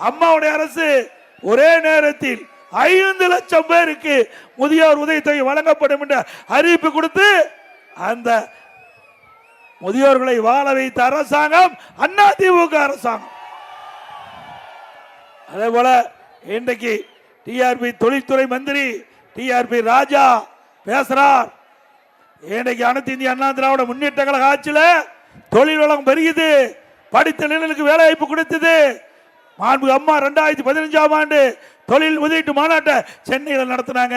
அம்மாவுடைய அரசு ஒரே நேரத்தில் 5 லட்சம் பேருக்கு முதியோர் உதவித்தொகை வழங்கப்படும் என்ற அறிவிப்பு கொடுத்து அந்த முதியோர்களை வாழ வைத்த அரசாங்கம் அதிமுக அரசாங்கம். அதே போல இன்றைக்கு டிஆர்பி தொழில்துறை மந்திரி டிஆர்பி ராஜா பேசுறார். இன்றைக்கு அனைத்து இந்திய அண்ணா திராவிட முன்னேற்ற கழக ஆட்சியில் தொழில் வளம் பெருகிது, படித்த இளைஞர்களுக்கு வேலை வாய்ப்பு கொடுத்தது. மாண்புமிகு அம்மா 2015ஆம் ஆண்டு தொழில் முதலீட்டு மாநாட்டை சென்னையில் நடத்தினாங்க.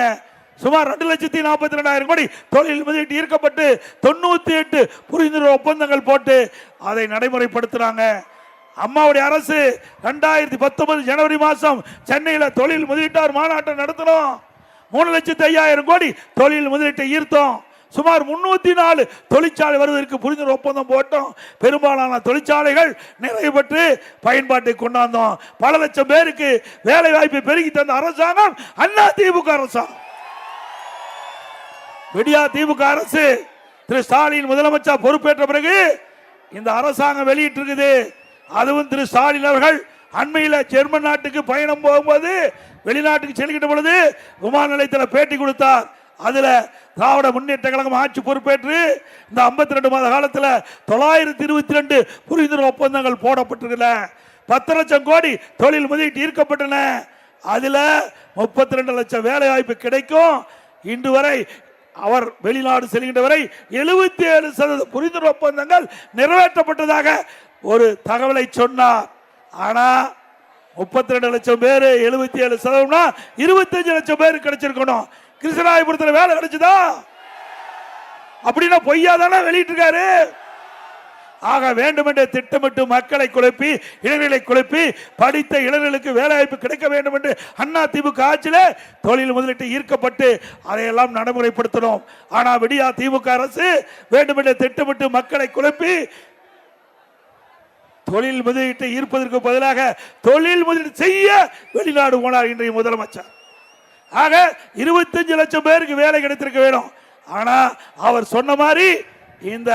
சுமார் 2,42,000 கோடி தொழில் முதலீட்டு ஈர்க்கப்பட்டு 98 புரிந்துணர்வு ஒப்பந்தங்கள் போட்டு அதை நடைமுறைப்படுத்தினாங்க. அம்மாவுடைய அரசு 2019 ஜனவரி மாதம் சென்னையில் தொழில் முதலீட்டார் மாநாட்டை நடத்தினோம். 3,05,000 கோடி தொழில் முதலீட்டை ஈர்த்தோம். சுமார் 304 தொழிற்சாலை வருவதற்கு புரிந்துணர்வு ஒப்பந்தம் போட்டோம். பெரும்பாலான தொழிற்சாலைகள் நிறைவு பெற்று பயன்பாட்டை கொண்டாந்தோம். பல லட்சம் பேருக்கு வேலை வாய்ப்பை பெருகி தந்த அரசாங்கம் அதிமுக அரசாங்கம். விடியா திமுக அரசு திரு ஸ்டாலின் முதலமைச்சர் பொறுப்பேற்ற பிறகு இந்த அரசாங்கம் வெளியிட்டிருக்குது. அதுவும் திரு ஸ்டாலின் அவர்கள் அண்மையில் ஜெர்மன் நாட்டுக்கு பயணம் போகும்போது வெளிநாட்டுக்கு செல்கின்ற பொழுது விமான நிலையத்தில் பேட்டி கொடுத்தார். அதுல திராவிட முன்னேற்ற கழகம் ஆட்சி பொறுப்பேற்று இந்த 52 மாத காலத்தில் 922 புரிந்துணர்வு ஒப்பந்தங்கள் போடப்பட்டிருக்கல. 10 லட்சம் கோடி தொழில் முதலீட்டு ஈர்க்கப்பட்டன. அதுல 32 லட்சம் வேலை வாய்ப்பு கிடைக்கும். இன்று வரை அவர் வெளிநாடு செல்கின்ற வரை 77% புரிந்துணர்வு ஒப்பந்தங்கள் நிறைவேற்றப்பட்டதாக ஒரு தகவலை சொன்னார். ஆனா 32 லட்சம் பேர் 77%, 25 லட்சம் பேர் கிடைச்சிருக்கணும். கிருஷ்ணராயபுரத்தில் வேலை கிடைச்சதா? அப்படின்னா பொய்யா தானே வெளியிட்டிருக்காரு. ஆக வேண்டுமென்றே திட்டமிட்டு மக்களை குழப்பி இளைஞர்களை குழப்பி படித்த இளைஞர்களுக்கு வேலை வாய்ப்பு கிடைக்க வேண்டும் என்று அதிமுக ஆட்சியில் தொழில் முதலீட்டு ஈர்க்கப்பட்டு அதையெல்லாம் நடைமுறைப்படுத்தணும். ஆனா விடியா திமுக அரசு வேண்டுமென்றே திட்டமிட்டு மக்களை குழப்பி தொழில் முதலீட்டை ஈர்ப்பதற்கு பதிலாக தொழில் முதலீடு செய்ய வெளிநாடு போனார் இன்றைய முதலமைச்சர். ஆக 25 லட்சம் பேருக்கு வேலை கிடைத்திருக்க வேணும். ஆனா அவர் சொன்ன மாதிரி இந்த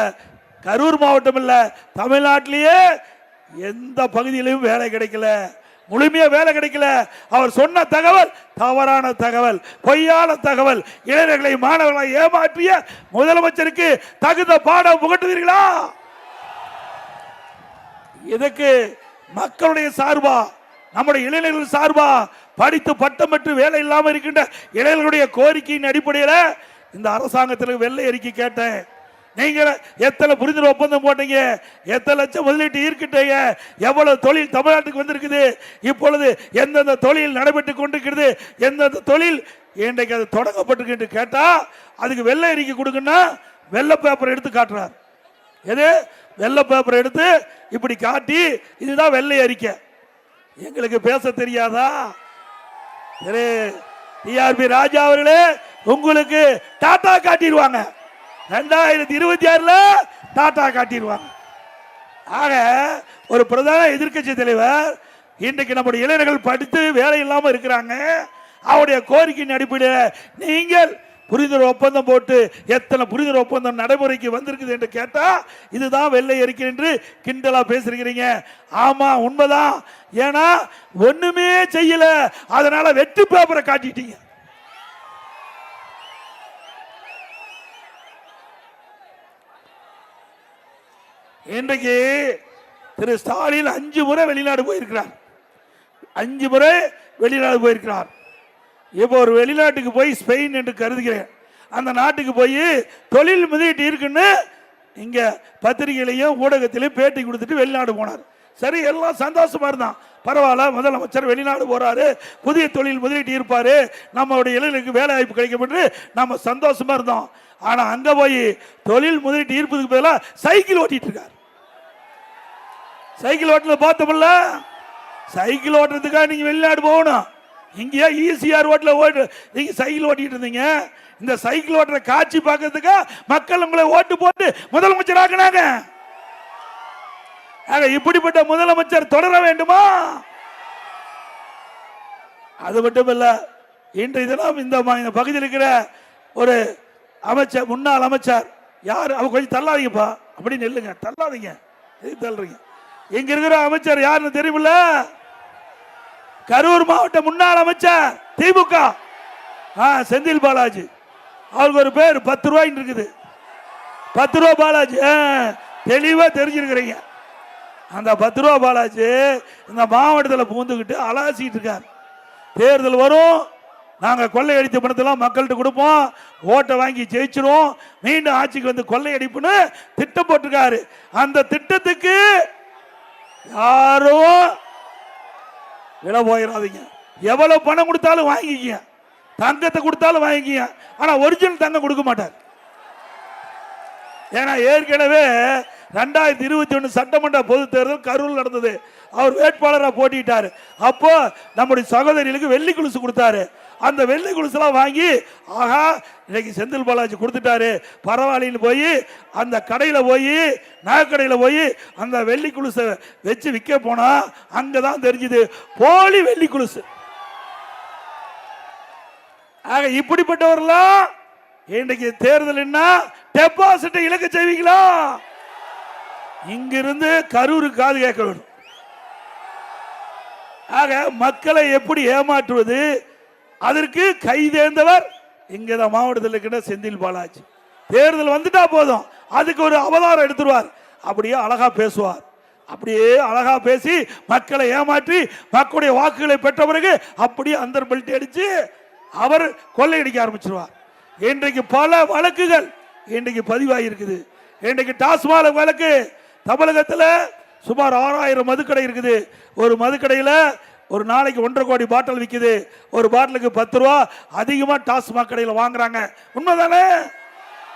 கரூர் மாவட்டம் இல்ல, தமிழ்நாட்டிலேயே எந்த பகுதியிலும் வேலை கிடைக்கல, முழுமையா வேலை கிடைக்கல. அவர் சொன்ன தகவல் தவறான தகவல், பொய்யான தகவல். இளைஞர்களை மாணவர்களை ஏமாற்றிய முதலமைச்சருக்கு தகுந்த பாடம் புகட்டுவீர்களா? இதுக்கு மக்களுடைய சார்பா, நம்முடைய இளைஞர்கள் சார்பா, படித்து பட்டம் பெற்று வேலை இல்லாமல் இருக்கின்ற இளைஞர்களுடைய கோரிக்கையின் அடிப்படையில் இந்த அரசாங்கத்தில் வெள்ளை அறிக்கை கேட்டேன். நீங்க எத்தனை புரிந்துணர்வு ஒப்பந்தம் போட்டீங்க, எத்தனை லட்சம் முதலீட்டு ஈர்க்கிட்டீங்க, எவ்வளவு தொழில் தமிழ்நாட்டுக்கு வந்திருக்குது, இப்பொழுது எந்தெந்த தொழில் நடைபெற்று கொண்டிருக்கிறது, எந்தெந்த தொழில் இன்றைக்கு அது தொடங்கப்பட்டிருக்கு கேட்டா அதுக்கு வெள்ளை அறிக்கை கொடுக்கணும்னா வெள்ளை பேப்பர் எடுத்து காட்டுறார். எது வெள்ளை பேப்பர் எடுத்து இப்படி காட்டி இதுதான் வெள்ளை அறிக்கை. எங்களுக்கு பேச தெரியாதா? டிஆர்பி ராஜா அவர்களே, உங்களுக்கு டாடா காட்டிடுவாங்க. 2026 டாடா காட்டிடுவாங்க. ஆக ஒரு பிரதான எதிர்க்கட்சி தலைவர் இன்றைக்கு நம்முடைய இளைஞர்கள் படித்து வேலை இல்லாமல் இருக்கிறாங்க. அவருடைய கோரிக்கையின் அடிப்படையில் நீங்கள் புரிந்துணர்வு ஒப்பந்தம் போட்டு எத்தனை புரிந்துணர்வு ஒப்பந்தம் நடைமுறைக்கு வந்திருக்குது என்று கேட்டா இதுதான் வெள்ளை அறிக்கை என்று கிண்டலா பேசுறீங்க. ஆமா உண்மைதான். ஏன்னா ஒண்ணுமே செய்யல, அதனால வெற்றி பேப்பரை காட்டிட்டீங்க. இன்றைக்கு திரு ஸ்டாலின் 5 முறை வெளிநாடு போயிருக்கிறார். 5 முறை வெளிநாடு போயிருக்கிறார். இப்போ ஒரு வெளிநாட்டுக்கு போய் ஸ்பெயின் என்று கருதுகிறேன், அந்த நாட்டுக்கு போய் தொழில் முதலீட்டு இருக்குன்னு இங்க பத்திரிகையிலையும் ஊடகத்திலையும் பேட்டி கொடுத்துட்டு வெளிநாடு போனார். சரி, எல்லாம் சந்தோஷமா இருந்தான். பரவாயில்ல, முதலமைச்சர் வெளிநாடு போறாரு, புதிய தொழில் முதலீட்டு இருப்பாரு, நம்மளுடைய இளைஞர்களுக்கு வேலை வாய்ப்பு கிடைக்கும் என்று நம்ம சந்தோஷமா இருந்தோம். ஆனா அங்க போய் தொழில் முதலீட்டு ஈர்ப்பதுக்கு பதிலாக சைக்கிள் ஓட்டிட்டு இருக்காரு. சைக்கிள் ஓட்டுல பார்த்தோம்ல, சைக்கிள் ஓட்டுறதுக்காக நீங்க வெளிநாடு போகணும். இங்கேயா ஈசிஆர் ரோட்ல ஓட்டு நீங்க சைக்கிள் ஓட்டிட்டு இருந்தீங்க. இந்த சைக்கிள் ஓட்டுற காட்சி பார்க்கறதுக்கு மக்கள் உங்களை ஓட்டு போட்டு முதலமைச்சர் ஆக்குனாங்க. இப்படிப்பட்ட முதலமைச்சர் தொடர வேண்டுமா? அது மட்டும் இல்ல, இன்றைய தினம் இந்த பகுதியில் இருக்கிற ஒரு அமைச்சர், முன்னாள் அமைச்சர் யார், அவ கொஞ்சம் தள்ளாதீங்கப்பா, அப்படி நெல்லுங்க, தள்ளாதீங்க, தள்ளுறீங்க. இங்க இருக்கிற அமைச்சர் யாருன்னு தெரியுமில்ல? கரூர் மாவட்ட முன்னாள் அமைச்சர் திமுக செந்தில் பாலாஜி, அவருக்கு ஒரு பேர் 10 ரூபாய் இருக்குது. 10 ரூபா பாலாஜி தெளிவா தெரிஞ்சிருக்கிறீங்க. அந்த 10 ரூபா பாலாஜி இந்த மாவட்டத்தில் பூந்துக்கிட்டு அலாசிட்டு இருக்கார். தேர்தல் வரும், நாங்க கொள்ளையடித்த பணத்தெல்லாம் மக்கள்கிட்ட கொடுப்போம், ஓட்டை வாங்கி ஜெயிச்சிரும், மீண்டும் ஆட்சிக்கு வந்து கொள்ளையடிப்புன்னு திட்டம் போட்டிருக்காரு. அந்த திட்டத்துக்கு யாரும் வில போயிடாதீங்க. எவ்வளவு பணம் கொடுத்தாலும் வாங்கிக்க, தங்கத்தை கொடுத்தாலும் வாங்கிக்க, ஆனா ஒரிஜினல் தங்கம் கொடுக்க மாட்டார். ஏன்னா ஏற்கனவே 2021 சட்டமன்ற பொது தேர்தல் கரூர் நடந்தது. அவர் வேட்பாளராக போட்டிட்டாரு. அப்போ நம்முடைய சகோதரிகளுக்கு வெள்ளி குலுசு கொடுத்தாரு. அந்த வெள்ளி குலுசெல்லாம் வாங்கி ஆகா இன்னைக்கு செந்தில் பாலாஜி கொடுத்துட்டாரு பரவாயில்லைன்னு போய் அந்த கடையில் போய் நகைக்கடையில் போய் அந்த வெள்ளி குலுசை வச்சு விற்க போனா அங்கதான் தெரிஞ்சுது போலி வெள்ளி குலுசு. ஆக இப்படிப்பட்டவர்களாம் இன்றைக்கு தேர்தல் டெபாசிட்டை இழக்க செய்வீங்களா? இங்கிருந்து கரூருக்கு காது கேட்க வேண்டும். ஆக மக்களை எப்படி ஏமாற்றுவது, அதற்கு கைதேர்ந்தவர் இங்க மாவட்டத்தில் இருக்கிற செந்தில் பாலாஜி. தேர்தல் வந்துட்டா போதும், அதுக்கு ஒரு அவதாரம் எடுத்துருவார். அப்படியே அழகா பேசுவார். அப்படியே அழகா பேசி மக்களை ஏமாற்றி மக்களுடைய வாக்குகளை பெற்ற பிறகு அப்படியே அந்த பெல்ட் அடிச்சு அவர் கொள்ளையடிக்க ஆரம்பிச்சிருவார். இன்றைக்கு பல வழக்குகள் இன்றைக்கு பதிவாகிருக்குது. இன்றைக்கு டாஸ்மாக் வழக்கு தமிழகத்தில் சுமார் 6000 மதுக்கடை இருக்குது. ஒரு மதுக்கடையில் ஒரு நாளைக்கு 1.5 கோடி பாட்டில் விற்குது. ஒரு பாட்டிலுக்கு 10 ரூபா அதிகமாக டாஸ்மாக் கடையில் வாங்குறாங்க. உண்மைதானே?